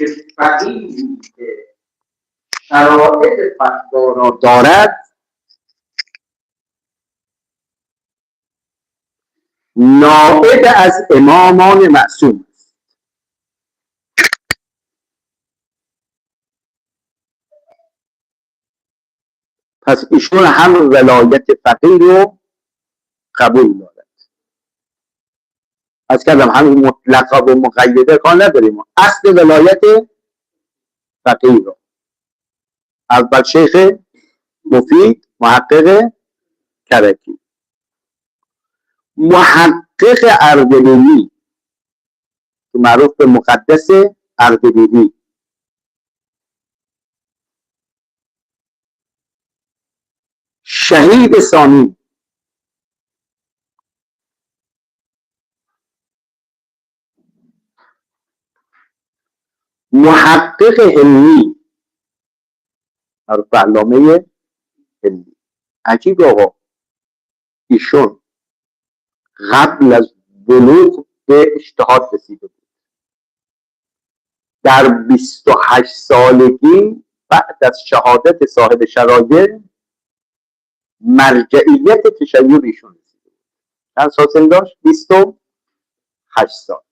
که فقیهی که شرایط فتوا را دارد نائب از امامان معصوم است. پس ایشون هم ولایت فقیه رو قبول دارد. از کردم همین مطلقه و مقیده کار نداریم، اصل ولایت فقیه رو اول شیخ مفید محقق کرکی، محقق اردبیلی که معروف به مقدس اردبیلی، شهید ثانی، محقق علمی معروف به علامه علمی. عجیب آقا، ایشون قبل از بلوغ به اجتهاد رسیده بود. در 28 سالگی بعد از شهادت صاحب شرایع مرجعیت تشیع ایشون رسیده بود. چند سال داشت؟ 28 سال.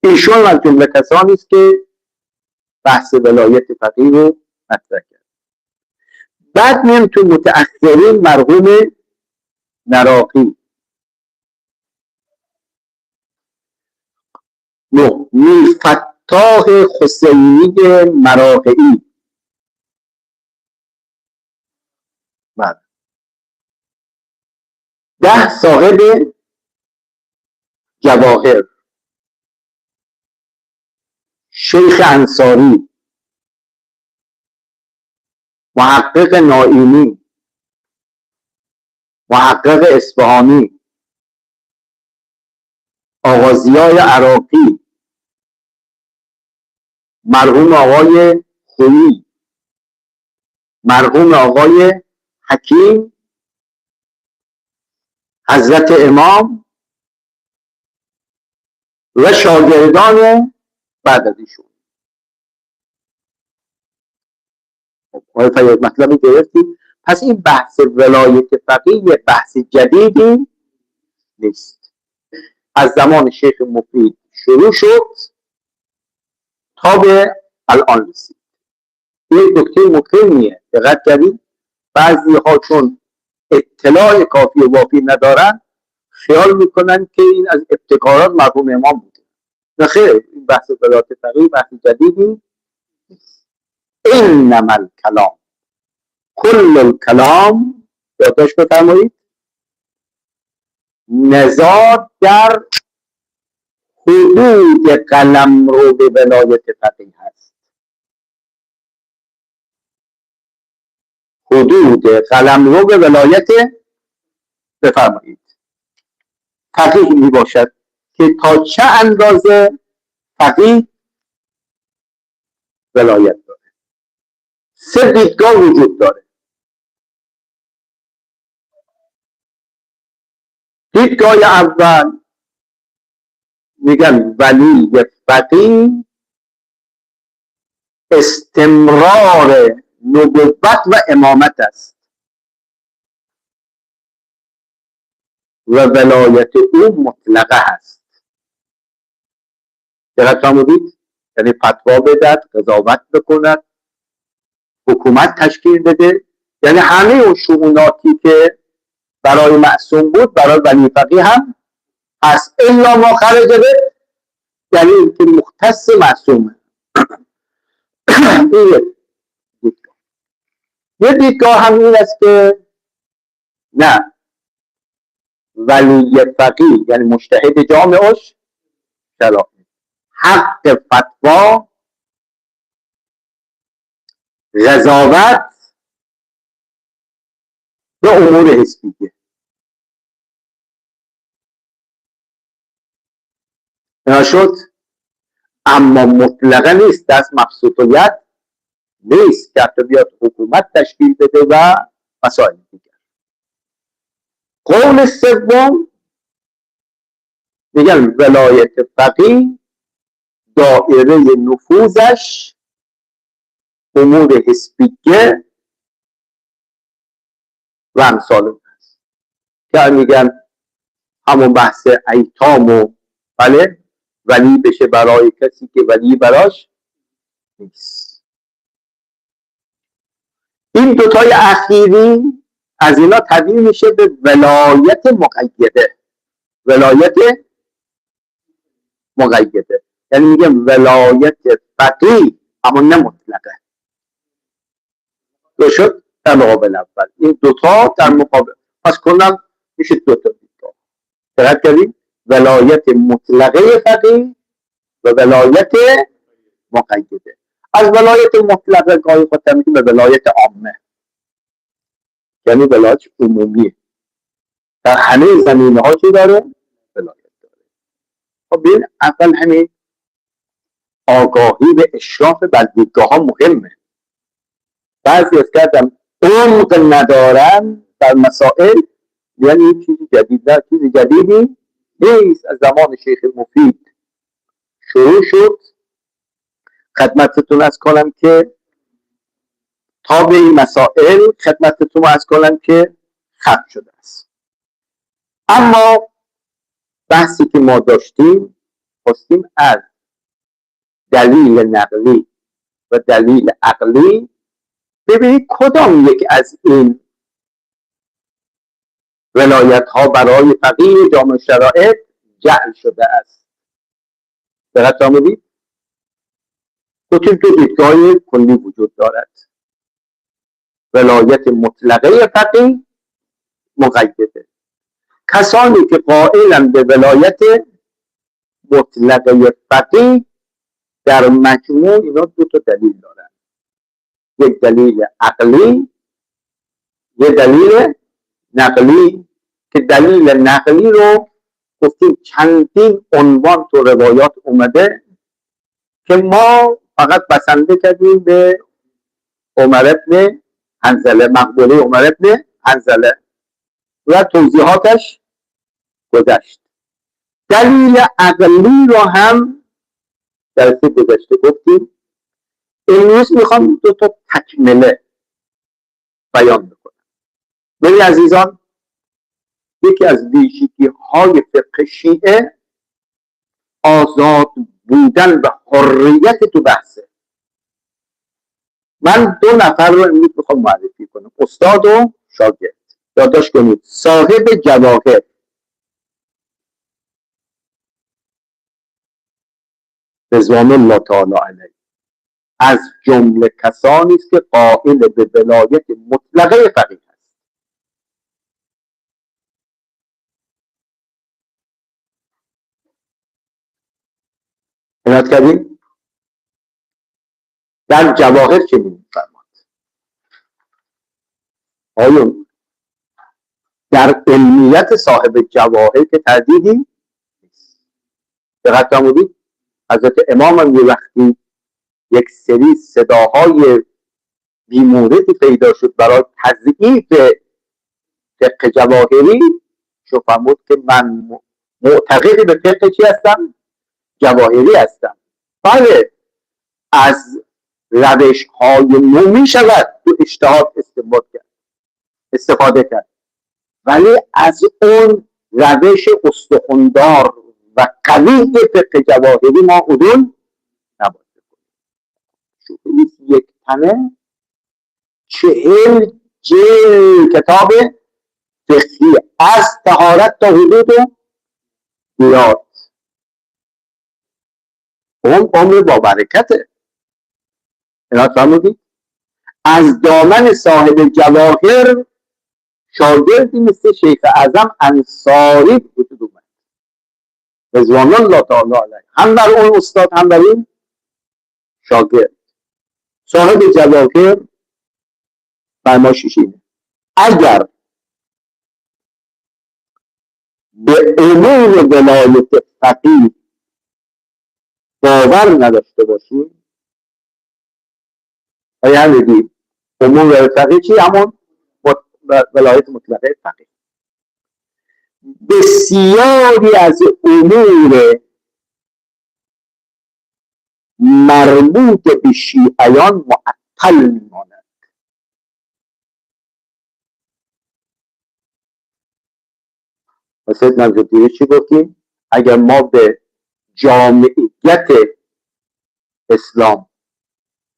ایشون از جمله کسانی است که بحث ولایت فقیه رو مطرح کرد. بعد میایم تو متأخرین مرحوم نراقی، میرفتاح حسینی مراقعی، بعد 10 صاحب جواهر، شیخ انصاری، محقق نائینی، محقق اصفهانی، آقا ضیای عراقی، مرحوم آقای خویی، مرحوم آقای حکیم، حضرت امام و شاگردان بعد از ایشون. آقای فیاض مطلبی گرفتیم. پس این بحث ولایت فقیه بحث جدیدی نیست، از زمان شیخ مفید شروع شد تا به الان رسید. این نکته مهمیه، دقت کردید؟ بعضی ها چون اطلاع کافی و وافی ندارن خیال میکنن که این از ابتکارات مرحوم امام بوده. نه خیر، این بحث ولایت فقیه بحث جدیدی نیست. انما الکلام کل الکلام، یادداشت بفرمایید، نزاع در حدود قلمرو به ولایت فقیه هست. حدود قلمرو به ولایت، بفرمایید، فقیه می باشد که تا چه اندازه فقیه ولایت داره. 3 دیدگاه وجود داره. دیدگاه اول میگن ولی فقیه استمرار نبوت و امامت است و ولایت او مطلقه هست. دقت فرمودید؟ یعنی فتوا بدهد، قضاوت بکند، حکومت تشکیل بده، یعنی همه اون شؤوناتی که برای معصوم بود برای ولی فقیه هم هست، الا ما خرج به، یعنی اینکه مختص معصومه. یه دیدگاه هم این است که نه، ولی فقیه یعنی مجتهد جامعش شرایط حق فتوا، قضاوت و امور حزبیه. شد، اما مطلقه نیست، دست مبسوطیت نیست که حتی بیاد حکومت تشکیل بده و مسائل دیگر. قول سوم میگن ولایت فقیه دائره نفوذش امور حسبیه و امثال هست که میگن همون بحث ایتام و بله ولی بشه برای کسی که ولی براش نیست. این دوتای اخیری از اینا تبدیل میشه به ولایت مقیده. ولایت مقیده یعنی میگه ولایت فقیه اما نه مطلقه. دو شد در مقابل اول، این دوتا در مقابل، پس کنم میشه دوتا دیگه. دقت کردید؟ ولایت مطلقه فقیه و ولایت مقیده. از ولایت مطلقه گاهی خودم میگیم به ولایت عامه، یعنی ولایت عمومی در همه زمینه ها چی داره؟ ولایت داره. خب ببین اول همین آگاهی به اشراف بلدیدگاه ها مهمه. بعضی از کردم عمق ندارن در مسائل، یعنی چیزی جدید نه، چیزی جدیدی نیست. از زمان شیخ مفید شروع شد. خدمتتون از کنم که تا به این مسائل خدمتتون از کنم که ختم شده است. اما بحثی که ما داشتیم خواستیم از دلیل نقلی و دلیل عقلی ببینید کدام یک از این ولایت ها برای فقیه جامع شرایط جعل شده است. دقت فرمودید؟ دو دیدگاه کلی وجود دارد: ولایت مطلقه فقیه، مقیده. کسانی که قائلند به ولایت مطلقه فقیه در مجموع اینا دو تا دلیل دارن، یک دلیل عقلی، یک دلیل نقلی. که دلیل نقلی رو گفتیم چندین عنوان تو روایات اومده که ما فقط بسنده کردیم به عمر ابن حنظله، مقبوله عمر ابن حنظله و توضیحاتش گذشت. دلیل عقلی رو هم در گذشته گفتیم. امروز میخوام دو تا تکمله بیان بکنم. ببین عزیزان، یکی از ویژگی های فقه شیعه آزاد بودن و حریت تو بحثه. من دو نفر رو امروز میخوام معرفی کنم، استاد و شاگرد. یادداشت کنید: صاحب جواهر رضوان الله تعالی علیه از جمله کسانی است که قائل به ولایت مطلقه فقیه است. عنایت کردیم؟ در جواهر چه می‌فرماد؟ آیا در علمیت صاحب جواهر که تردیدی نیست. دقت فرمودید؟ حضرت امام هم یه وقتی یک سری صداهای بیموردی پیدا شد برای تضعیف فقه جواهری، شو فرمود که من معتقد به فقه چی هستم؟ جواهری هستم. بله، از روش های نو می شود تو اجتهاد استفاده کرد، ولی از اون روش استخوندار و قوی فقه جواهری ما عدول نباید بکنیم. یک تنه 40 جلد کتاب فقهی از طهارت تا حدود زیاد، اون عمر با برکته. عنایت فرمودید؟ از دامن صاحب جواهر شاگردی مثل شیخ اعظم انصاری وجود اومد رضوان الله تعالی علیه، هم بر اون استاد هم بر این شاگرد. صاحب جواهر فرمایشش اینه: اگر به امور ولایت فقیه باور نداشته باشیم، یعنی بگیم امور ولایت فقیه چی؟ همون ولایت مطلقه فقیه. بسیاری از امور مربوط به شیعیان معطل میماند. سید نظرالدین چی گفتیم؟ اگر ما به جامعیت اسلام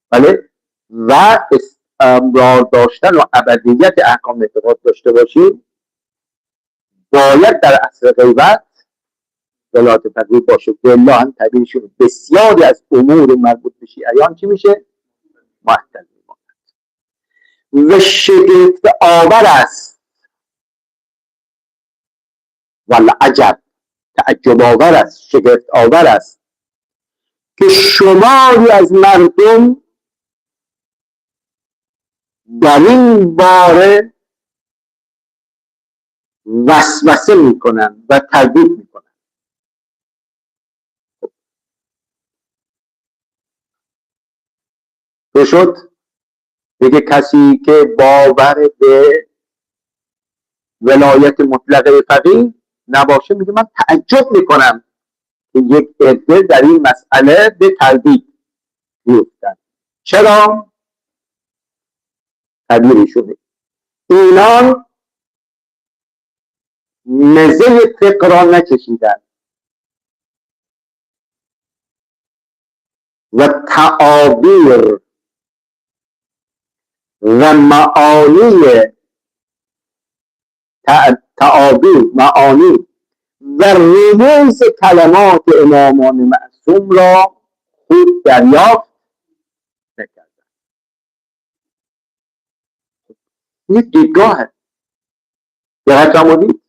بله و استمرار داشتن و ابدیت احکام اعتقاد داشته باشیم، باید در عصر غیبت ولایت فقیه باشه. بالله هم تعبیرشون بسیاری از امور مربوط به شیعیان چی میشه؟ معطل میماند. و شگفت آور است، ولی عجب، تعجب آور است، شگفت آور است که شماری از مردم در این باره وسوسه میکنن و تردید میکنن. تو شد دیگه کسی که باور به ولایت مطلقه فقیه نباشه میگه من تعجب میکنم که یک عده در این مسئله به تردید میفتن. چرا؟ تدبیرشونه اینان مزه فقه را نچشیدن و تعابیر و معانی و رموز کلمات امامان معصوم را خوب دریافت نکردن. این دیدگاه دقت فرمودید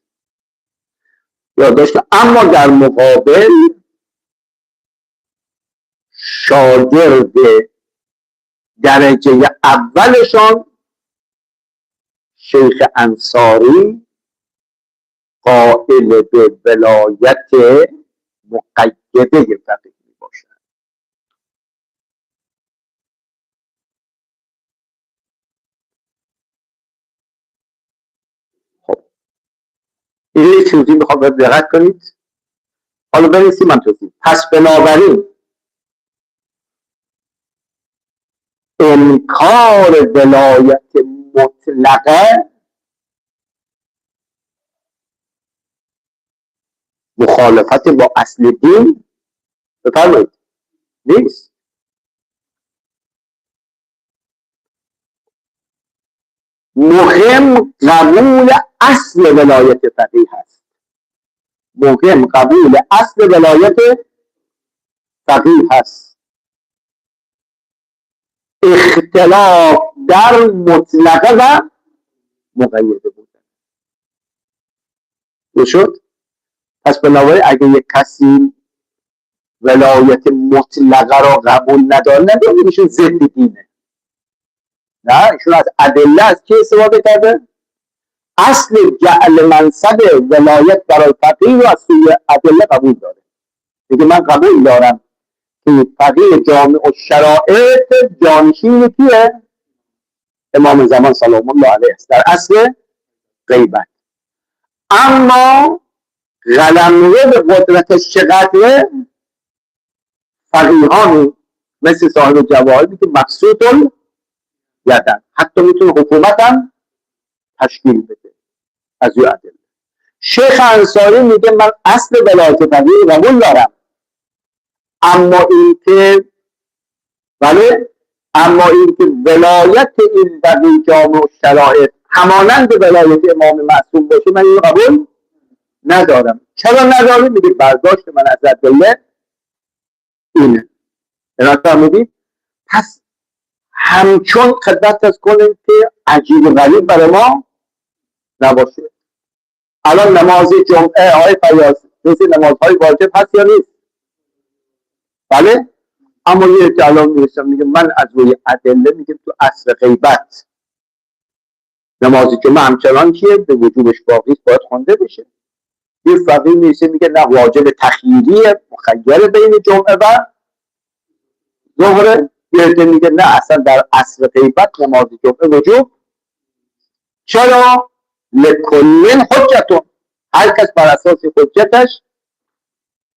یادداشت. اما در مقابل شاگرد درجه اولشان شیخ انصاری قائل به ولایت مقیده فقیه می باشد. خب این چیزی میخوام دقت کنید. حالا بنویسیم من توضیح. پس بنابراین انکار ولایت مطلقه مخالفت با اصل دین بفرمایید نیست. مهم قبول اصل ولایت فقیه هست. مهم قبول اصل ولایت فقیه هست. اختلاف در مطلقه و مقیده بودن. شد؟ پس بنابراین اگه یک کسی ولایت مطلقه را قبول نداره ایشون ضد دینه. نه، ایشون از ادله از کی استفاده کرده؟ اصل جعل منصب ولایت برای فقیه رو از سوی ادله قبول داره. دیگه من قبول دارم که فقیه جامع الشرائط جانشین کیه؟ امام زمان سلام الله علیه است در اصل غیبت. اما قلمرو به قدرتش چقدره؟ فقیهانی مثل صاحب جواهری که مقصود یدن، حتی میتونه حکومت هم تشکیل بده از یه ادله. شیخ انصاری میگه من اصل ولایت فقیه قبول دارم، اما اینکه ولایت این فقیه جامع الشرائط همانند ولایت امام معصوم باشه من اینو قبول ندارم. چرا ندارم؟ میگه برداشت من از ادله اینه. میدید؟ پس همچون خدمت از کنیم که عجیب و غریب برای ما نباشه. الان نماز جمعه آقای فیاض مثل نمازهای واجب هست یا نیست؟ بله. اما یه که الان میرسم میگه من از روی ادله میگم تو اصل غیبت نماز جمعه همچنان که به وجوبش باقی باید خونده بشه. یه فقیه میرسه میگه نه واجب تخییریه، مخیر بین جمعه و ظهره. یه میگه نه اصلا در اصل غیبت نماز جمعه وجوب. چرا؟ لکل حجتون، هر کس بر اساس حجتش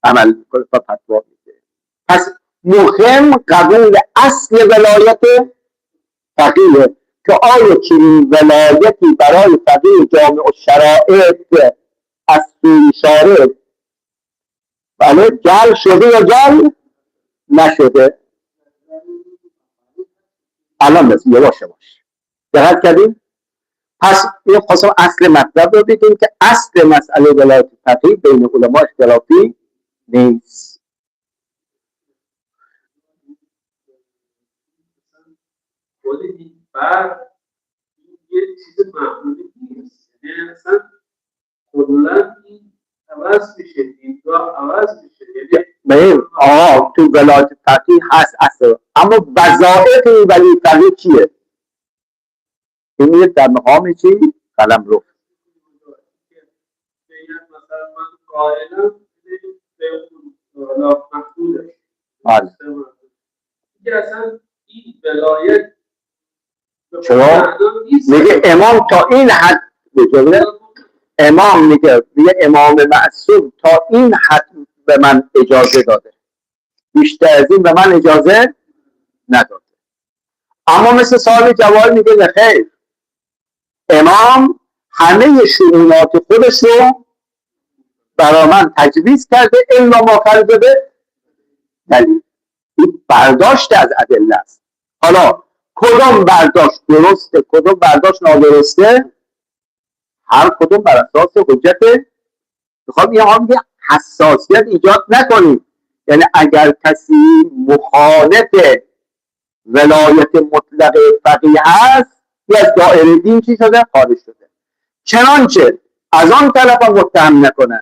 عمل میکنه و فتوا میده. پس مهم قبول اصل ولایت فقیه که آیا چنین ولایتی برای فقیه جامع الشرائط از سوی شارع بله جل شده یا جل نشده. الان بس یواش یواش دقت کردیم. پس این خواستم اصل مطلب رو بگیم که اصل مسئله ولایت فقیه بین علما اختلافی نیست. بعد یه چیز معمولی نیست، یعنی اصلا کلا این عوض میشه، دیدگاه عوض میشه. یعنی تو ولایت فقیه هست اصل، اما وظایف این ولی فقیه چیه؟ این میره در مقام چی؟ قلم رو. مثلا من قائلم به محدودش بله دیگه اصلا این ولایت چرا؟ میگه امام تا این حد بگه، امام میگه امام معصوم تا این حد به من اجازه داده، بیشتر از این به من اجازه نداده. اما مثل صاحب جوال میگه نه خیر، امام همه شؤونات خودش رو برای من تجویز کرده الا ما فرضه دلیل. این برداشت از ادله است. حالا کدوم برداشت درسته کدوم برداشت نادرسته، هر کدوم بر اساس حجت. میخوام یه حساسیت ایجاد نکنیم، یعنی اگر کسی مخالف ولایت مطلق فقیه هست یا از دائره دین چی شده؟ خارج شده. چنانچه از آن طرف هم متهم نکنن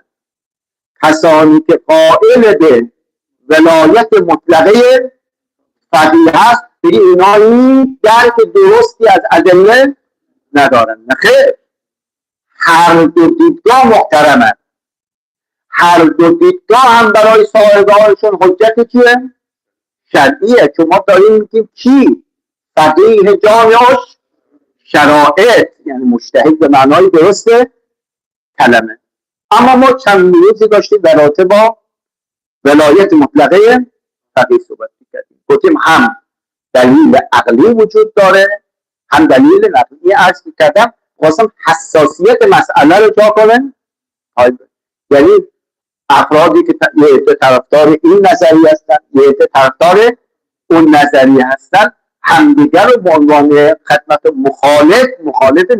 کسانی که قائل به ولایت مطلقه فقیه هست بگه اینا این درک درستی از ادله ندارن. نخیر، هر دو دیدگاه محترمن، هر دو دیدگاه هم برای صاحبانشون حجت چیه؟ شرعیه. چون ما داریم میگیم کی؟ فقیه جامع شرائط، یعنی مجتهد به معنای درسته کلمه. اما ما چند روزی داشتیم در رابطه با ولایت مطلقه فقیه صحبت می‌کردیم، گفتیم هم دلیل عقلی وجود داره هم دلیل نقلی. عرض می‌کردم خواستم حساسیت مسئله رو جا کنه، یعنی افرادی که یه عده طرفدار این نظریه هستن یه عده طرفدار اون نظریه هستن همدیگر رو به عنوان خدمت مخالف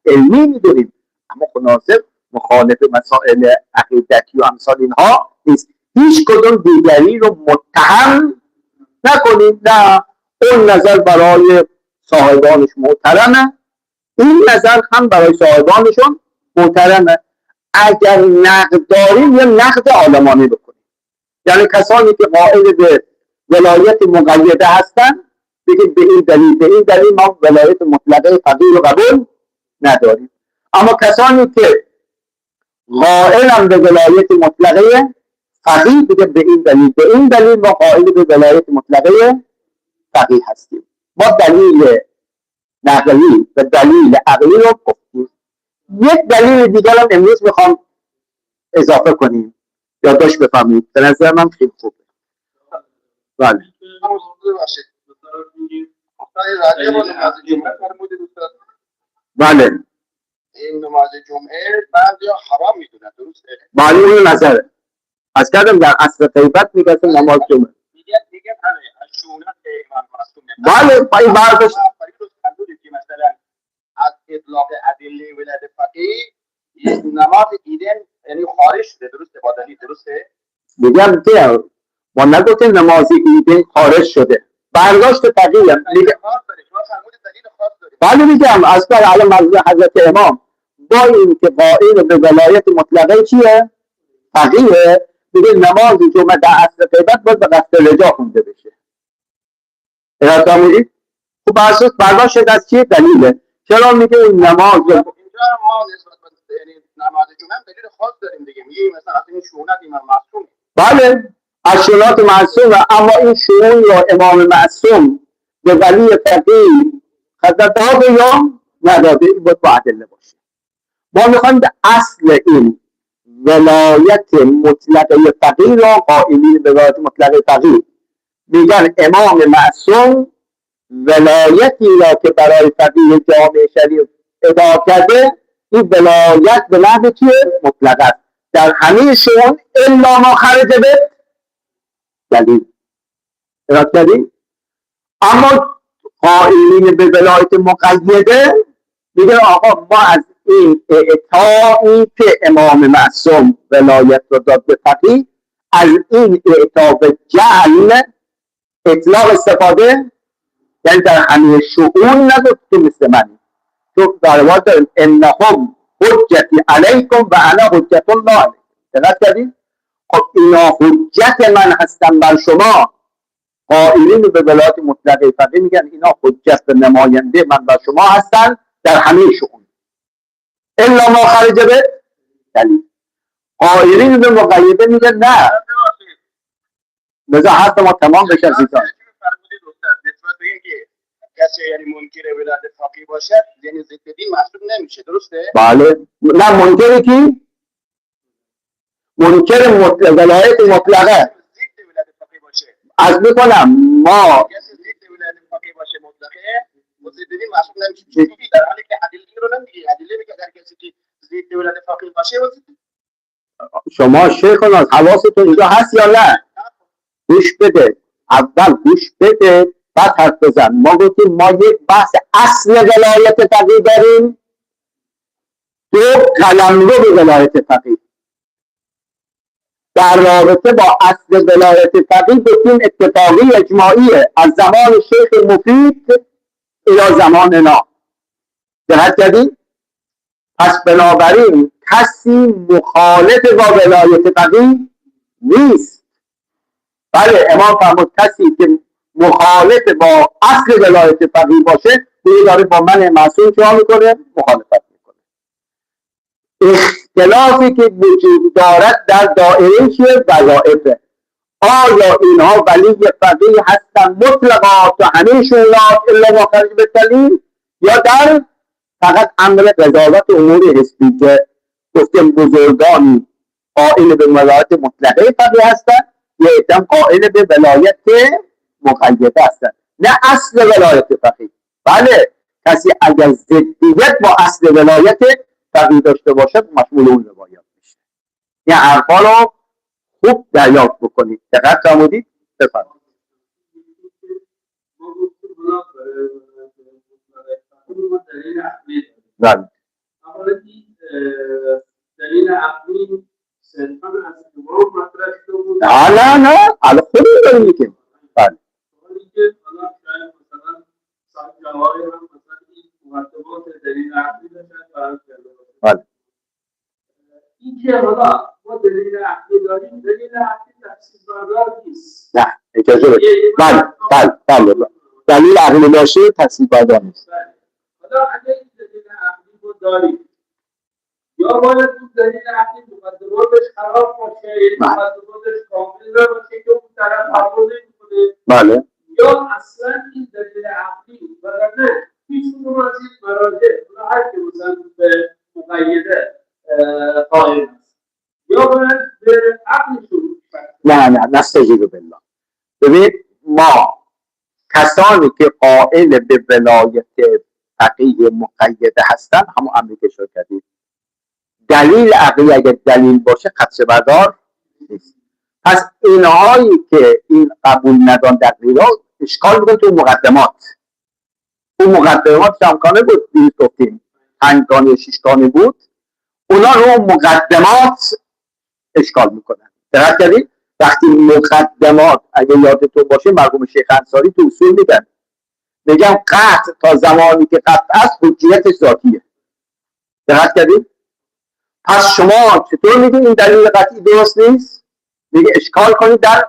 علمی می‌دونیم، اما خلاصه مخالف مسائل عقیدتی و امثال اینها نیست. هیچ کدوم دیگری رو متهم نکنید. نه، اون نظر برای صاحبانش محترمه، این نظر هم برای صاحبانشون محترمه. اگر نقد داریم یا نقد عالمانه بکنیم، یعنی کسانی که قائل به ولایت مقیده هستن بگید به این دلیل ما ولایت مطلقه فقیه رو قبول نداریم. اما کسانی که قائلن به ولایت مطلقه فقیه بگید به این دلیل ما قائل به ولایت مطلقه فقیه هستیم. ما دلیل نقلی و دلیل عقلی رو گفتیم. یک دلیل دیگر هم امروز میخوام اضافه کنیم، یادداشت بفهمید، به نظر من خیلی خوبه. بله بله این نماز جمعه بعضی حرام میدونن، درسته؟ بله اون نظره. از کردم در اصل غیبت میگه نماز جمعه دیگه همه شونت امام معصومه. بله پای برداشت که مثلا از اطلاق ادله ولایت فقیه نماز ایدن یعنی خارج شده، درسته؟ با دلیل، درسته؟ میگم که ما نگفتیم نماز ایدن خارج شده، برداشت فقیه میگه. بله میگم از کار الان منظور حضرت امام با این که قائل به ولایت مطلقه چیه؟ فقیه، میگه نماز جمعه در اصل غیبت باید به قصد رجا خونده بشه. ارائه میگید خب برداشت از چیه؟ دلیله. چرا میگه این نماز اینجا ما نسبت به یعنی نماز جمعه دلیل خاص داریم دیگه، میگه مثلا از این شونت امام معصوم. بله از شونات معصومه، اما این شون یا امام معصوم به ولی فقیه خدمت داده یا نداده، این باید با ادله باشه. ما میخوایم به اصل این ولایت مطلقه فقیه را قائلین به ولایت مطلقه فقیه میگن امام معصوم ولایتی را که برای فقیه جامعه شریف ادا کرده، این ولایت به نحو چیه؟ مطلق است در همه شئون الا ما خرج به دلیل. درست کردی؟ اما قائلین به ولایت مقیده میگن آقا ما از این اعطایی که امام معصوم ولایت رو داد به فقیه، از این اعطا به جعل اطلاق استفاده، یعنی در همه شؤون نگفت که مثل من تو در واقع انهم حجتی علیکم و انا حجت الله علیکم. دقت کردید؟ خب اینا حجت من هستن بر شما. قائلین به ولایت مطلقه فقیه میگن اینا حجت نماینده من بر شما هستن در همه شؤون الا ما خرج به دلیل. قائلین به مقیده میگن نه، لذا حرف ما تمام بشه عزیزان. کسی یعنی منکر ولایت فقیه باشد یعنی ضد دین محسوب نمیشه، درسته؟ بله. نه منکر کی؟ منکر ولایت مطلقه. ضد ولایت فقیه باشه. از میکنم ما کسی ضد ولایت فقیه باشه مطلقه و ضد دین محسوب نمیشه. چجوری؟ در حالی که ادله رو نمیگه، ادله میگه در کسی که ضد ولایت فقیه باشه و شما شیخ الناس حواستون اینجا هست یا نه؟ گوش بده، اول گوش بده بعد حرف بزن. ما گفتیم ما یک بحث اصل ولایت فقیه داریم، دو قلمرو به ولایت فقیه. در رابطه با اصل ولایت فقیه گفتیم اتفاقی اجماعیه از زمان شیخ مفید الى زماننا. دقت کردید؟ پس بنابراین کسی مخالف با ولایت فقیه نیست. بله امام فرمود کسی که مخالف با اصل ولایت فقیه باشه دیگه داره با من معصوم چه میکنه؟ مخالفت میکنه. اختلافی که وجود دارد در دائره چیه؟ وظائفه. آیا اینها ولی فقیه هستن مطلقا تا همه شونات الا ما خرج به دلیل، یا در فقط امر قضاوت امور حزبی که گفتیم بزرگانی قائل به ولایت مطلقه فقیه هستن یا ادم قائل به ولایت مقیده هستن، نه اصل ولایت فقیه. بله کسی اگر ضدیت با اصل ولایت فقیه داشته باشد مشمول اون روایات میشه. این حرفا رو خوب دریافت بکنید. دقت فرمودید؟ بفرمایید. بله. دلیل عقلی صرفاً از امام مطرح شده. نه الان خودی داریم میگیم. بله. حالا شاید مثلا صاحب جواهر هم مثلا این مقدمات دلیل عقلی داشتن فرض کرده. بله. این که حالا ما دلیل عقلی داریم، دلیل عقلی تفسیر بردار نیست. نه اجازه بدید. بله. دلیل عقلی باشه تفسیر بردار نیست. حالا اگه این دلیل عقلی رو داریم یا باید اون دلیل عقلی مقدماتش خراب باشه، مقدماتش کامل باشه که اون طرف قبول نمی‌کنه. بله. یا اصلا این دلیل عقلی وگرنه هیچ کدوم از این مراجع هر که مثلا به مقیده قائل است یا باید به عقل شروع نه نستجیب بالله. ببین ما کسانی که قائل به ولایت فقیه مقیده هستن همون امری که شد کردید دلیل عقلی اگر دلیل باشه خدشه بردار نیست. پس اینهایی که این قبول ندان دلیل ها اشکال میکنه تو مقدمات. اون مقدمات چمکانه بود بیرید گفتیم 5 گانه 6 گانه بود، اونا رو مقدمات اشکال میکنن. دقت کردید؟ وقتی مقدمات اگه یادتون باشه مرحوم شیخ انصاری تو اصول میگن قطع تا زمانی که قطع است حجیتش ذاتیه. دقت کردید؟ پس شما چطور میگید این دلیل قطعی درست نیست؟ میگه اشکال کنید در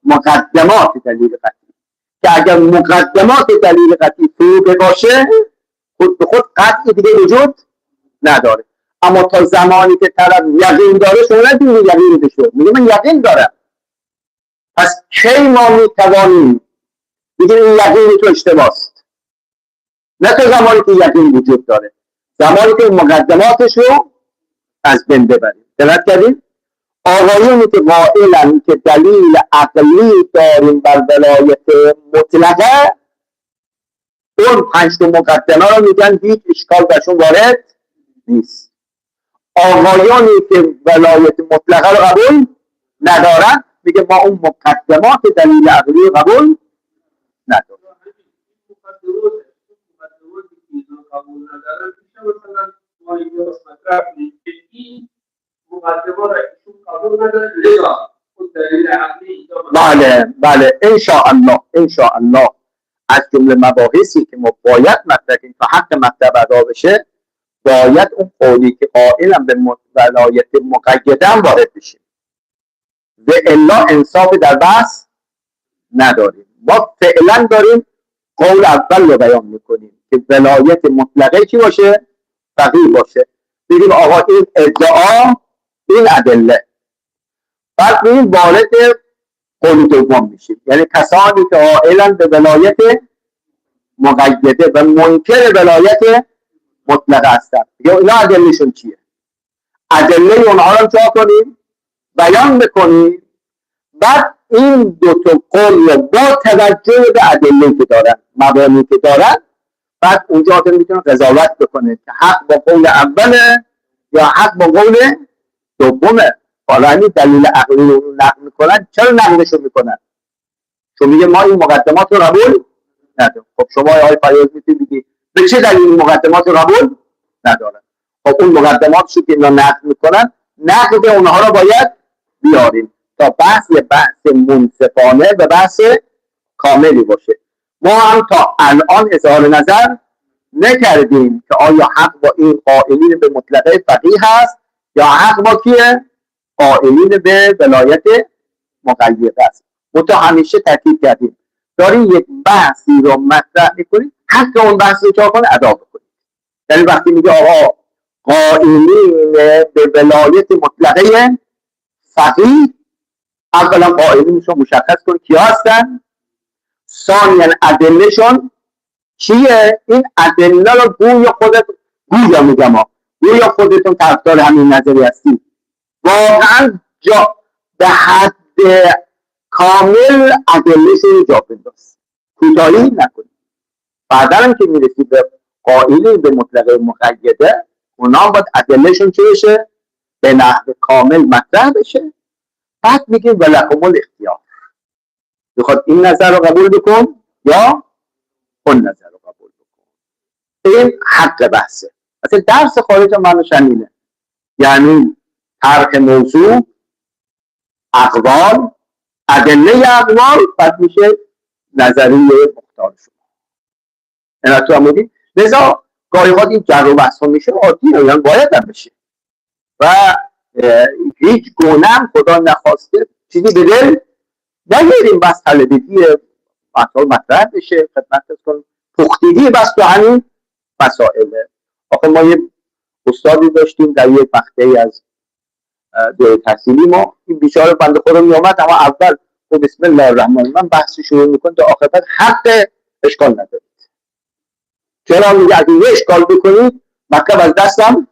مقدمات دلیل قطعی که اگر مقدمات دلیل قطعی فروغ باشه خود به خود قطعی دیگه وجود نداره. اما تا زمانی که طرف یقین داره شما نمیگید یقین بشه، میگه من یقین دارم. پس کی ما میتوانیم بگیم این یقین تو اشتباهست؟ نه تا زمانی که یقین وجود داره، زمانی که مقدماتش رو از بین ببریم. دقت کردید؟ آقایونی که قائلن که دلیل عقلی داریم بر ولایت مطلقه، اون 5 تا مقدمه رو میگن هیچ اشکال درشون وارد نیست. آقایانی که ولایت مطلقه رو قبول ندارن میگه ما اون مقدمات دلیل عقلی رو قبول نداریم. قبول ندارن میشه مثلا ما اینجا مطرح کنیم که این مقدمات را ایشون قبول ندارن، لذا اون دلیل عقلی اینجا بله ان شاء الله از جمله مباحثی که ما باید مطرح کنیم تا حق مطلب ادا بشه، باید اون قولی که قائلن به ولایت مقیده هم وارد بشیم و الا انصاف در بحث نداریم. ما فعلا داریم قول اول رو بیان میکنیم که ولایت مطلقه چی باشه؟ فقیه باشه. بگیم آقا این ادعا، این ادله. بعد این وارد قول دوم میشیم، یعنی کسانی که قائلن به ولایت مقیده و منکر ولایت مطلقه هستن، یا اینا ادلهشون چیه؟ ادله اونها رو چا کنیم؟ بیان بکنیم. بعد این دو تا قول رو با توجه به ادله که دارن، مبانی که دارن، بعد اونجا آدم میتونه قضاوت بکنه که حق با قول اوله یا حق با قول دومه. حالا همین دلیل عقلی رو نقل میکنن، چرا نقلشو میکنن؟ چون میگه ما این مقدمات رو قبول نداریم. خب شما آقای فیاض میتونید بگید به چه دلیل این مقدمات رو قبول ندارن؟ خب اون مقدماتشو که اینا نقل میکنن، نقد اونها رو باید بیاریم تا بحث منصفانه و بحث کاملی باشه. ما هم تا الان اظهار نظر نکردیم که آیا حق با این قائلین به مطلقه فقیه هست یا حق با کیه؟ قائلین به ولایت مقیده است. منتها همیشه تاکید کردیم داریم یک بحثی رو مطرح میکنیم، حق اون بحث رو چا کنه؟ ادا بکنیم. یعنی وقتی میگه آقا قائلین به ولایت مطلقه فقیه، اولا قائلینشون مشخص کن کیا هستن، ثانیا ادلهشون چیه. این ادله رو گویا خودتون طرفدار همین نظری هستید، واقعا به حد کامل ادلهشون جا بنداز، کوتاهی نکنید. بعدا هم که میرسید به قائلین به مطلقه مقیده، اونا باید ادلهشون چه بشه؟ به نحو کامل مطرح بشه. بعد میگیم ولکم الاختیار، بخواد این نظر رو قبول بکن یا اون نظر رو قبول بکن. این حق بحثه. اصلا درس خارج معنیش همینه، یعنی طرح موضوع، اقوال، ادله اقوال، بعد میشه نظریه مختار شما. اینا تو هم لذا گاهی وقت این جر و بحث ها میشه عادیه، یعنی باید هم بشه و هیچ گونه هم خدا نخواسته چیزی به دل نگیریم. بس طلبگی مطرح بشه، خدمت کنیم پختگی بس تو همین مسائله. آخه ما یه استادی داشتیم در یک مقطعی از دوره تحصیلی ما، این بیچاره بنده خدا میامد اما اول و بسم الله الرحمن الرحیم بحثی شروع میکنه تا آخر بعد حق اشکال ندارید. چرا میگه اگه یه اشکال بکنید مطلب از دستم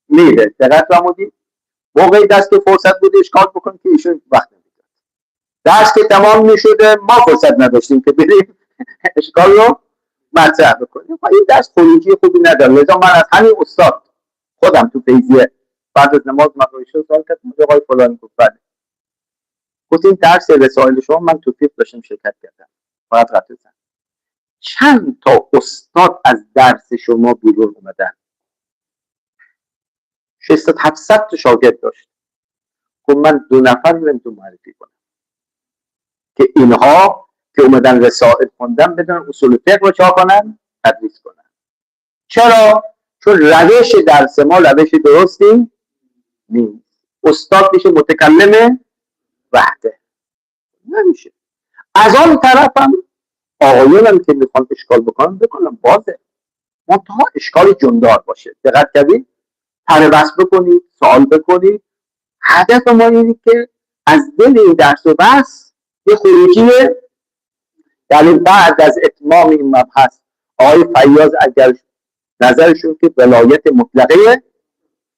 میره. دقت فرمودید موقعی دست که فرصت بود اشکال بکنید که ایشون وقت نمیداد، درس که تمام میشده ما فرصت نداشتیم که بریم اشکال رو مطرح بکنیم. این درس خروجی خوبی نداره. لذا من از همین استاد خودم تو فیضیه بعد از نماز مغرب سوال کردم، آقای فلانی گفت بله، گفت این درس رسائل شما من تو فیض داشتم شرکت کردم، فقط قطع چند تا استاد از درس شما بیرون اومدن، 600 700 تا شاگرد داشت. گفت من 2 نفر رو معرفی کنم که اینها که اومدن رسائل خوندن بدون اصول فقه رو چا کنن؟ تدریس کنن. چرا؟ چون روش درس ما روش درستی نیست. استاد میشه متکلم وحده، نمیشه. از آن طرف هم آقایون هم که میخوان اشکال بکنن بازه، منتها اشکال جندار باشه. دقت کردید؟ طرح بحث بکنید، سوال بکنید. هدف ما اینه که از دل این درس و بحث یه خروجی، یعنی بعد از اتمام این مبحث آقای فیاض اگر نظرشون که ولایت مطلقه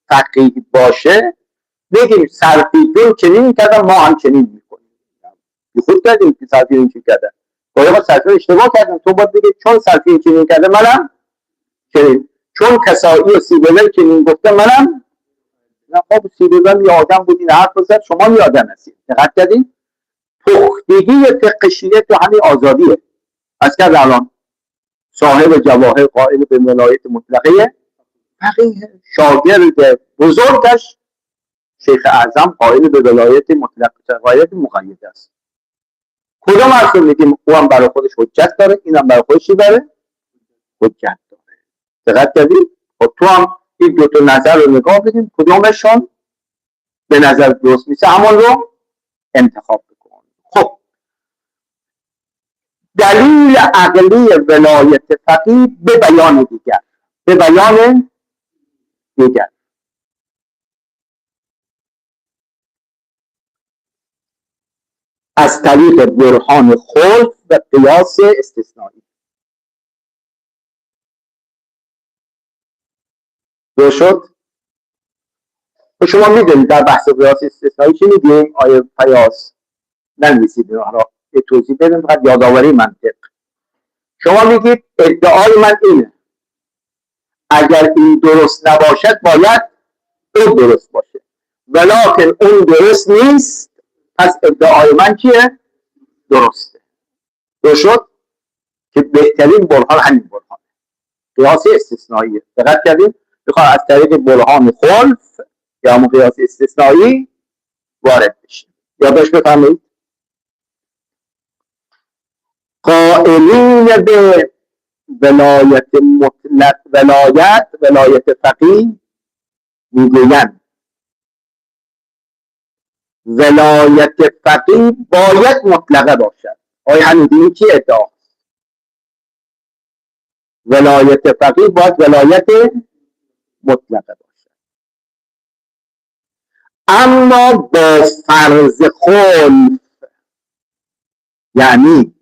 فقیه باشه، بگیم سرتیپور چنین میکردن ما هم چنین میکنیم. خود کردیم که سرتیپور چی کردن، باید ما سرتیپور اشتباه کردن، تو باید بگید چون سرتیپور چنین کرده منم چنین، چون کسایی و سیبلر چنین گفته منم نه. خب سیبلر یه آدم بود این حرف زد، شما یه آدم هستید. دقت کردین پختگی فقه شیعه تو همین آزادیه. از کرد الان صاحب جواهر قائل به ولایت مطلقه فقیه، شاگرد بزرگش شیخ اعظم قائل به ولایت مطلقه ولایت مقیده است. کدام حرف میگیم او هم برای خودش حجت داره، این هم برای خودش داره حجت داره. دقت کردید؟ خب تو هم این دو تا نظر رو نگاه بدیم کدامشون به نظر درست میشه همون رو انتخاب بکن. خب دلیل عقلی ولایت فقیه به بیان دیگر، به بیان دیگر از طریق برهان خلف و قیاس استثنایی. درست شد؟ و شما میدونید در بحث قیاس استثنایی چی میگیم؟ آیه پیاس ننویسید را یه توضیح بدیم، فقط یادآوری منطق. شما میگید ادعای من اینه اگر این درست نباشد باید اون درست باشه، ولیکن اون درست نیست، پس ادعای من چیه؟ درسته. درست شد؟ که بهترین برهان همین برهان قیاس استثنایی. دقت کردیم؟ بخواد از طریق برهان خلف یا همون قیاس استثنایی وارد بشه. یادداشت بفرمایید. قائلین به ولایت مطلق ولایت فقیه میگویند ولایت فقیه باید مطلقه باشد. آیا همین چی ادعا؟ ولایت فقیه باید ولایت مطلقه باشد، اما با فرض خلف، یعنی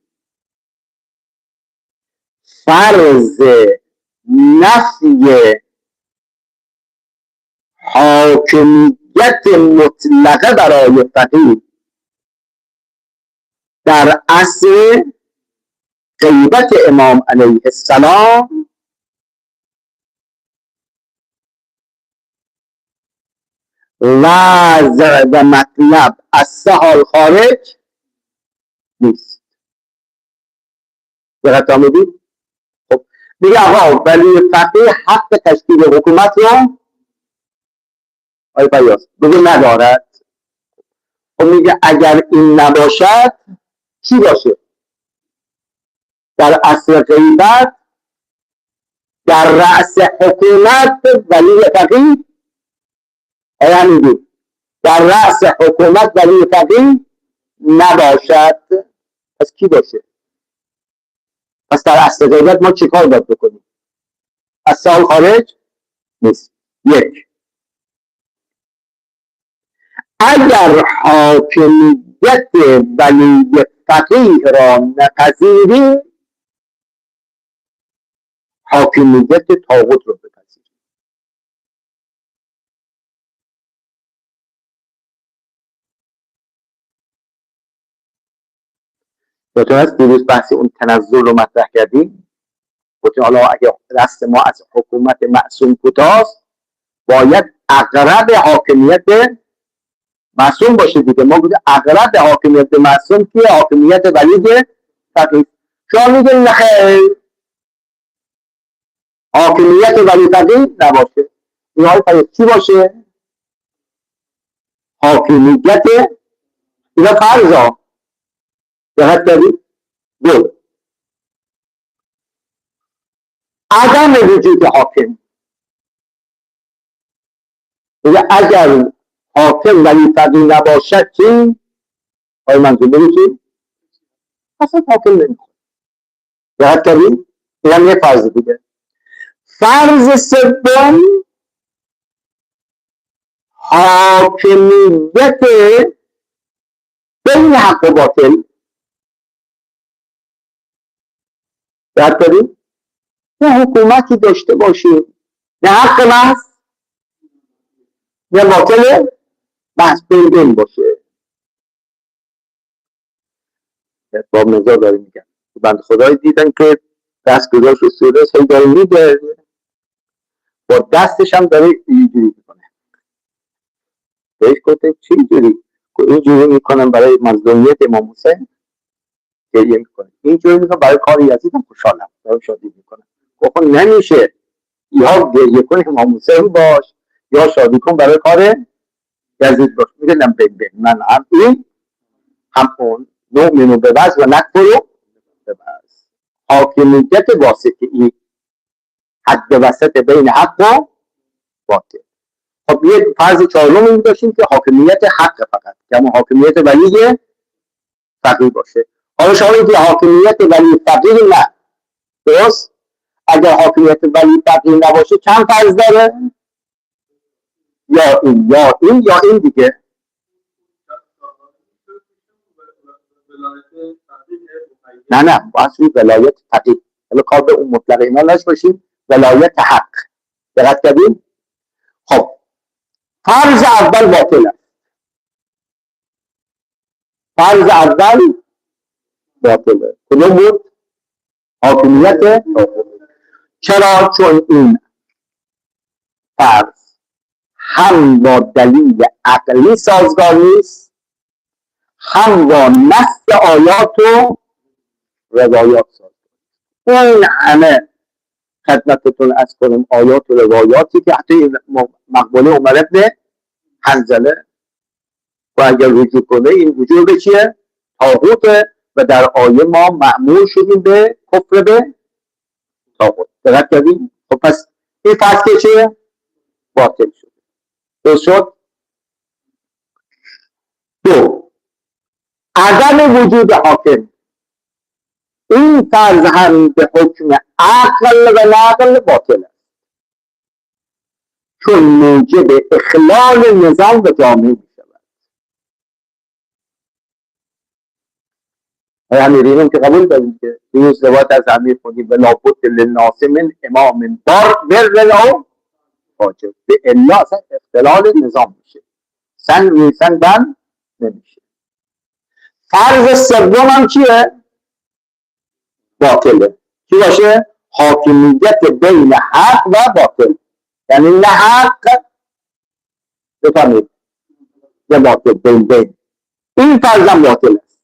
فرض نفی حاکمیت مطلقه برای فقیه در اصل غیبت امام علیه السلام وضع و مطلب از سه خارج نیست. دقت آمدید؟ خب میگه آقا ولی فقیه حق تشکیل حکومت رو آی پیاس بگه ندارد. خب میگه اگر این نباشد چی باشه؟ در اصل غیبت در رأس حکومت ولی فقیه، آیا میگه در رأس حکومت ولی فقیه نباشد، پس کی باشه؟ پس در اصل غیبت ما چیکار باید بکنیم؟ از سال خارج نیست. یک، اگر حاکمیت ولی فقیه را نپذیریم حاکمیت طاغوت رو بپذیریم. یادتون هست دیروز بحث اون تنزل رو مطرح کردیم، گفتیم حالا اگر دست ما از حکومت معصوم کوتاست باید اقرب حاکمیت معصوم باشه دیگه. ما گفتیم اقرب حاکمیت معصوم که حاکمیت ولی فقیه. شما میگید نخیر حاکمیت ولی فقیه نباشه، این های فقیه چی باشه؟ حاکمیت اینا فرضا. دقت کردید؟ دو، عدم وجود حاکم. اگر حاکم ولی فقیه نباشد چی؟ آیا منظور بگید چی؟ اصلا حاکم نمیخواد. دقت کردید؟ این هم یه فرض دیگه. فرض سوم حاکمیت بین حق و باطل. دقت کردید؟ نه حکومتی داشته باشیم نه حق محض نه باطله بحث بین باشه. با مزار داری میگن بند خدایی دیدن که دست گذاشت و سوداس هی داره میگه با دستش هم داره اینجوری میکنه. بهش گفته چی اینجوری؟ اینجوری میکنم برای مظلومیت امام حسین گریه میکنه، اینجوری میکنم برای کار یزید هم خوشحالم دارم شادی میکنم. گفت نمیشه، یا گریه کن امام حسین باش یا شادی کن برای کار یزید باش. میگه نه بین من هم این هم اون نؤمن ببعض و نکفر ببعض. حاکمیت واسطه ای حد وسط بین حق و باطل. خب یه فرض چهارم این داشتیم که حاکمیت حق فقط که همون حاکمیت ولی فقیه باشه. حالا شما که حاکمیت ولی فقیه نه، درست؟ اگر حاکمیت ولی فقیه نباشه چند فرض داره؟ یا این یا این یا این دیگه. نه باید روی ولایت فقیه، حالا کار به اون مطلق اینا نش باشیم، ولایت حق. دقت کردیم؟ خب فرض اول باطل است. فرض اول باطله. کدوم بود؟ حاکمیت. چرا؟ چون این فرض هم با دلیل عقلی سازگار نیست، هم با نص آیات و روایات سازگار. این همه خدمتتون از کنم آیات و روایاتی که حتی مقبوله عمر ابن حنظله و اگر رجوع کنه این رجوع به چیه؟ طاغوته و در آیه ما مأمور شدیم به کفر به طاغوت. دقت کردیم؟ خب پس این فرض که چیه؟ باطل شده. درست شد؟ دو، عدم وجود حاکم. این فرض هم به حکم عقل و نقل باطل است، چون موجب اخلال نظام و جامعه می شود. امیرینم که قبول داریم که دیروز روایت از امیر خوندیم ولا بد للناس من امام بر او فاجر، به الا اصلا اختلال نظام میشه، سن روی سن بند نمیشه. فرض سوم هم چیه؟ باطله. چی باشه؟ حاکمیت بین حق و باطل، یعنی نه حق بفهمید یا باطل، بین. این فرض هم باطل است،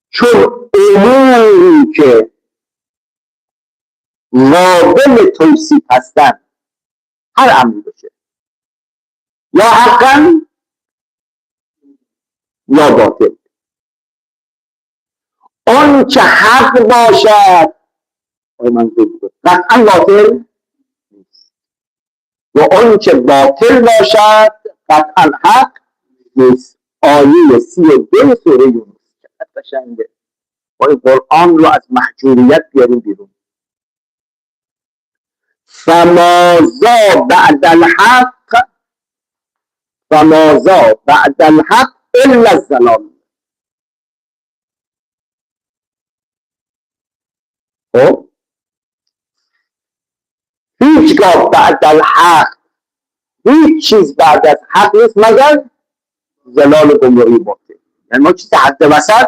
چون اموری که قابل توصیف هستن هر امری باشه یا حقا یا باطل، اون که حق باشد قطعا باطل نیست و اون که باطل باشد قطعا حق نیست. آیه 32 سوره یونس. چقدر قشنگه. ما این قرآن رو از محجوریت بیاریم بیرون. فماذا بعد الحق الا الضلال. خب هیچگاه بعد الحق هیچ چیز بعد از حق نیست مگر ضلال و گمراهی باطل. یعنی ما چیز حد وسط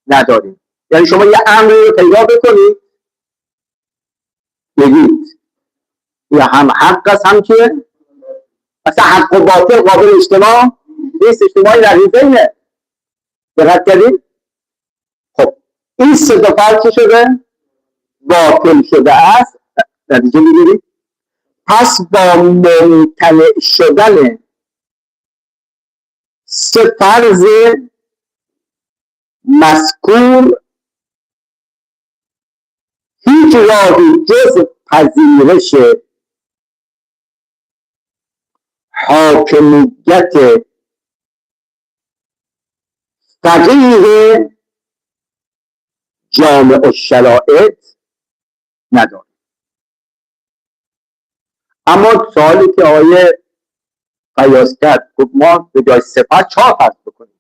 نداریم. یعنی شما یه امری رو پیدا بکنید بگید یا هم حق است هم چیه؟ مثلا حق و باطل قابل اجتماع نیست، اجتماعی رقیقه اینه. دقت کردید؟ خب این سه تا فرق چی شده؟ باطل شده است. نتیجه میگیرید؟ پس با ممتنع شدن سه فرض مذکور هیچ راهی جز پذیرش حاکمیت فقیه جامع الشرائط نداره. اما سوالی که آقای قیاس کرد گفت ما به جای سپر 4 فرض بکنیم.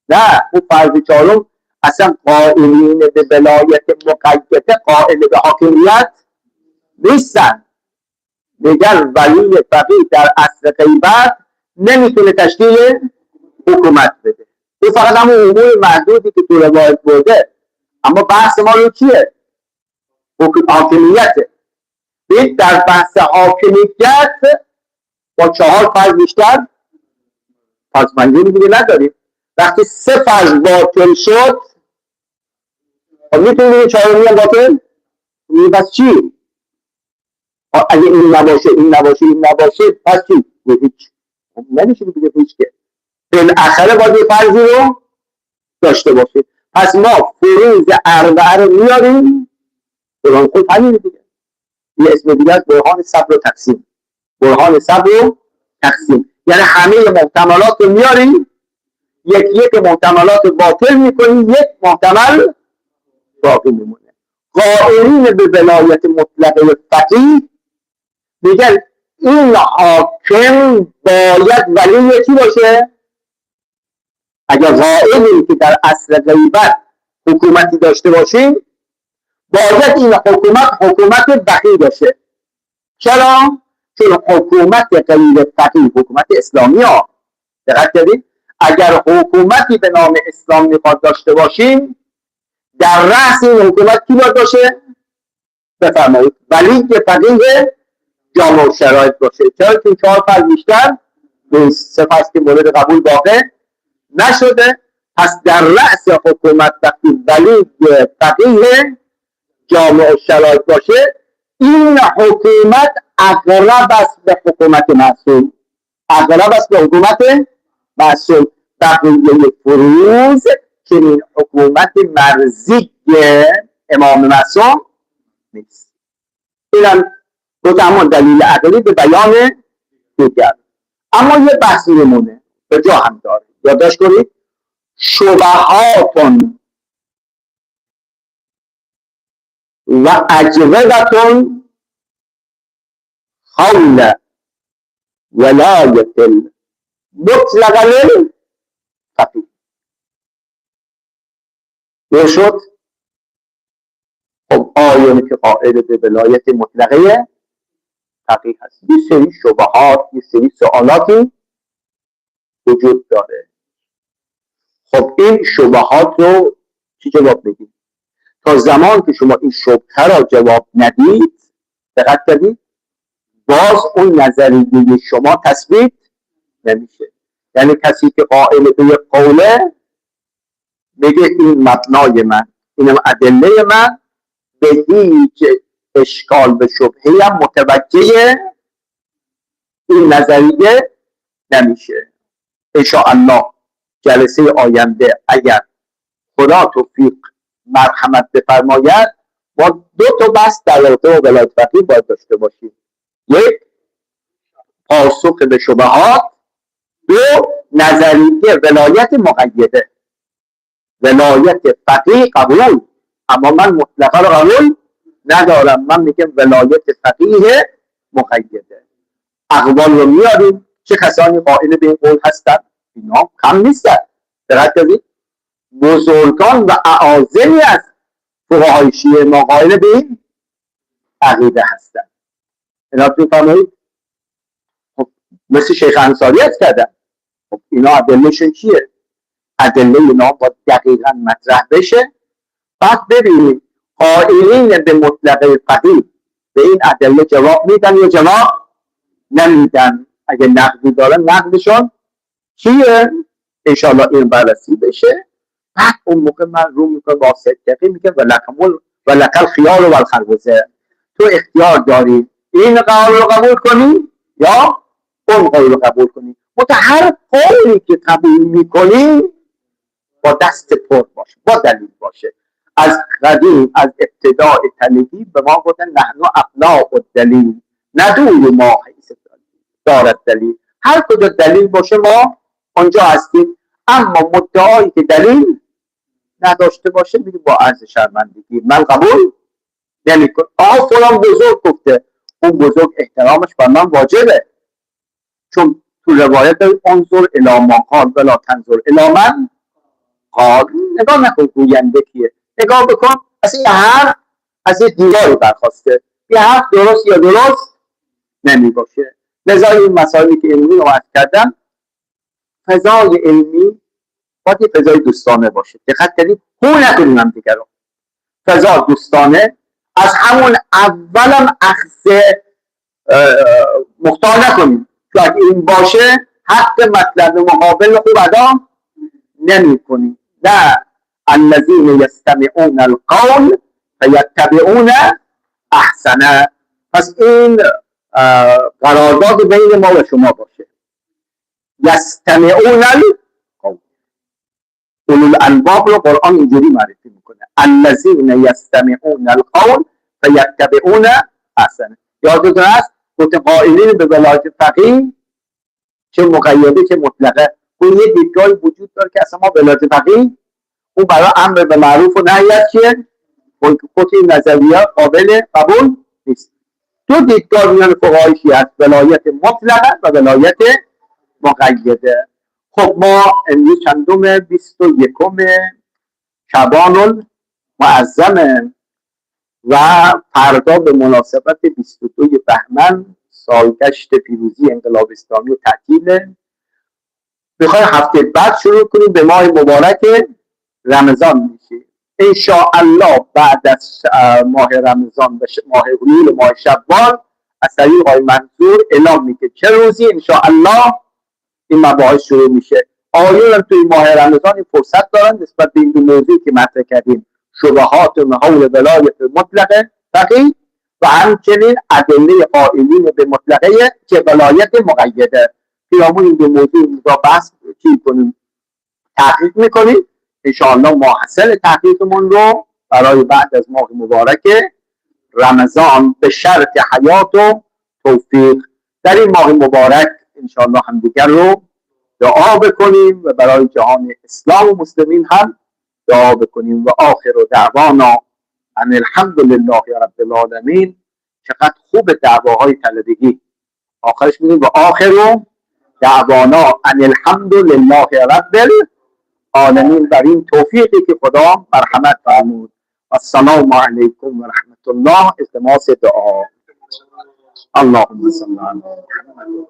نه، اون فرض چهارم اصلا قائلین به ولایت مقیده قائل به حاکمیت نیستن. میگن ولی فقیه در عصر غیبت نمیتونه تشکیل حکومت بده. این فقط همون امور محدودی که تو روایت برده، اما بحث ما رو چیه؟ حاکمیته. این در بحث حاکمیت با 4 فرض بیشتر فرض منظوری دیگه نداریم. وقتی 3 فرض باطل شد میتونیم بگیم 4 باطل؟ پس چی؟ اگه این نباشه این نباشه این نباشه پس چی؟ هیچ. نمیشه بگیم هیچ که بالاخره باید فرضی رو داشته باشه. پس ما فروض اربعه رو میاریم برهان خود همین دیگه. یه اسم دیگه از برهان صبر و تقسیم. برهان صبر و تقسیم یعنی همه محتملات رو میاریم، یک محتملات باطل میکنیم، یک محتمل باقی میمونه. قائلین به ولایت مطلقه فقیه میگن این حاکم باید ولی چی باشه؟ اگر قائلیم که در عصر غیبت حکومتی داشته باشیم باید این حکومت فقیه باشه. چرا؟ چون حکومت غیر فقیه حکومت اسلامی ها دقت کردید؟ اگر حکومتی به نام اسلام میخواد داشته باشیم در رأس این حکومت کی باید باشه؟ بفرمایید ولی فقیه جامع شرایط باشه. چرا که 4 فرض بیشتر به 3 فرض که مورد قبول واقع نشده. پس در رأس حکومت وقتی ولی فقیه جامع شرایط باشه این حکومت اقرب است به حکومت معصوم، اقرب است به حکومت معصوم. بقیه فروض که این حکومت مرزی امام معصوم نیست. اینم دو همون دلیل عقلی به بیان دیگر. اما یه بحثی میمونه به جا هم داره، یادداشت کنید. شبهاتون و اجوبتون حول ولایت مطلق الفقیه. یه شد خب آیونی که قائل به ولایت مطلقه فقیه هست یه سری شبهات یه سری سوالاتی وجود داره. خب این شبهات رو چی جواب بدید؟ تا زمان که شما این شبهه را جواب ندید دقت کردید باز اون نظریه شما تثبیت نمیشه. یعنی کسی که قائل به یک قوله بگه این مبنای من اینم ادله من به هیچ اشکال به شبهه‌ای هم متوجه این نظریه نمیشه. انشاءالله جلسه آینده اگر خدا توفیق مرحمت بفرماید ما 2 تا بحث در رابطه با ولایت فقیه باید داشته باشیم. یک پاسخ به شبهات، 2 نظریه ولایت مقیده. ولایت فقیه قبول اما من مطلقه رو قبول ندارم. من میگم ولایت فقیه مقیده. اقوال رو میاریم چه کسانی قائل به این قول هستن اینا کم نیستن. دقت کنید بزرگان و اعاظمی از فقهای شیعه ما قائل به این عقیده هستن. اینا میفرمایید خب مثل شیخ انصاری هست کردن. خب اینا ادلهشون چیه؟ ادله اینا باید دقیقا مطرح بشه. بعد ببینید قائلین به مطلقه فقیه به این ادله جواب میدن یا جواب نمیدن. اگه نقدی دارن نقدشون چیه؟ انشاءالله این بررسی بشه. بعد اون موقع من رو میکنم با صدقی میگه ولکل خیار و الخربزه تو اختیار داری این قول رو قبول کنی یا اون قول رو قبول کنی. هر قولی که قبول میکنی با دست پر باشه با دلیل باشه. از قدیم از ابتداء تلگی به ما گفتن نحن ابناء الدلیل ندوی ما حیث دارد دلیل. هر کجا دلیل باشه ما اونجا هستیم. اما مدعایی که دلیل نداشته باشه میگه با عرض شرمندگی من قبول نمیکنم. فلان بزرگ گفته اون بزرگ احترامش بر من واجبه چون تو روایت انظر الی ما قال ولا تنظر الی من قال. نگاه نکن گوینده کیه، نگاه بکن از این حرف از این دیواری برخواسته. این حرف درست یا درست نمی باشه. لذا این مسائلی که علمی رو عرض کردم، فضای علمی باید یه فضای دوستانه باشه. دقت کردید هو نکنیم هم دیگر رو. فضا دوستانه، از همون اولم اخذ مختار نکنیم که اگه این باشه حق مطلب مقابل رو خوب ادا نمی کنیم. نه الذین یستمعون القول فیتبعون احسنه. پس این قرارداد بین ما و شما باشه. یستمعون القول، اولو الالباب رو قرآن اینجوری معرفی میکنه، الذین یستمعون القول فیتبعون احسنه. یادتون هست متقائلین به ولایت فقیه، چه مقیده چه مطلقه، اون یه دیدگاهی وجود داره که اصلا ما ولایت فقیه اون برای امر به معروف و نهی از چیه؟ خود این نظریه قابل قبول نیست. دو دیدگاه میان فقهای شیعه است، ولایت مطلقه و ولایت مقیده. خب ما امروز چندم 21 شعبان المعظم و فردا به مناسبت 22 بهمن سالگشت پیروزی انقلاب اسلامی و تعطیله. میخوایم هفته بعد شروع کنیم به ماه مبارک رمضان میشه. انشاءالله بعد از ماه رمضان و ماه حلول ماه شوال از طریق آقای منصور اعلام میشه چه روزی انشاءالله این مباحث شروع میشه. آقایون هم توی ماه رمضان این فرصت دارن نسبت به این دو موضوعی که مطرح کردیم، شبهات حول ولایت مطلقه فقیه و همچنین ادله قائلین به مطلقه که ولایت مقیده، پیرامون این دو موضوع را بحث کنیم، تحقیق میکنیم. انشاءالله ما حاصل تحقیقمون رو برای بعد از ماه مبارک رمضان به شرط حیات و توفیق در این ماه مبارک انشاءالله همدیگر رو دعا بکنیم و برای جهان اسلام و مسلمین هم دعا بکنیم. و آخر دعوانا ان الحمد لله رب العالمین. چقدر خوب دعواهای طلبگی، آخرش میگیم و آخر دعوانا ان الحمد لله رب العالمین، بر این توفیقی که خدا مرحمت فرمود. السلام علیکم و رحمت الله. التماس دعا. اللهم صل علی محمد.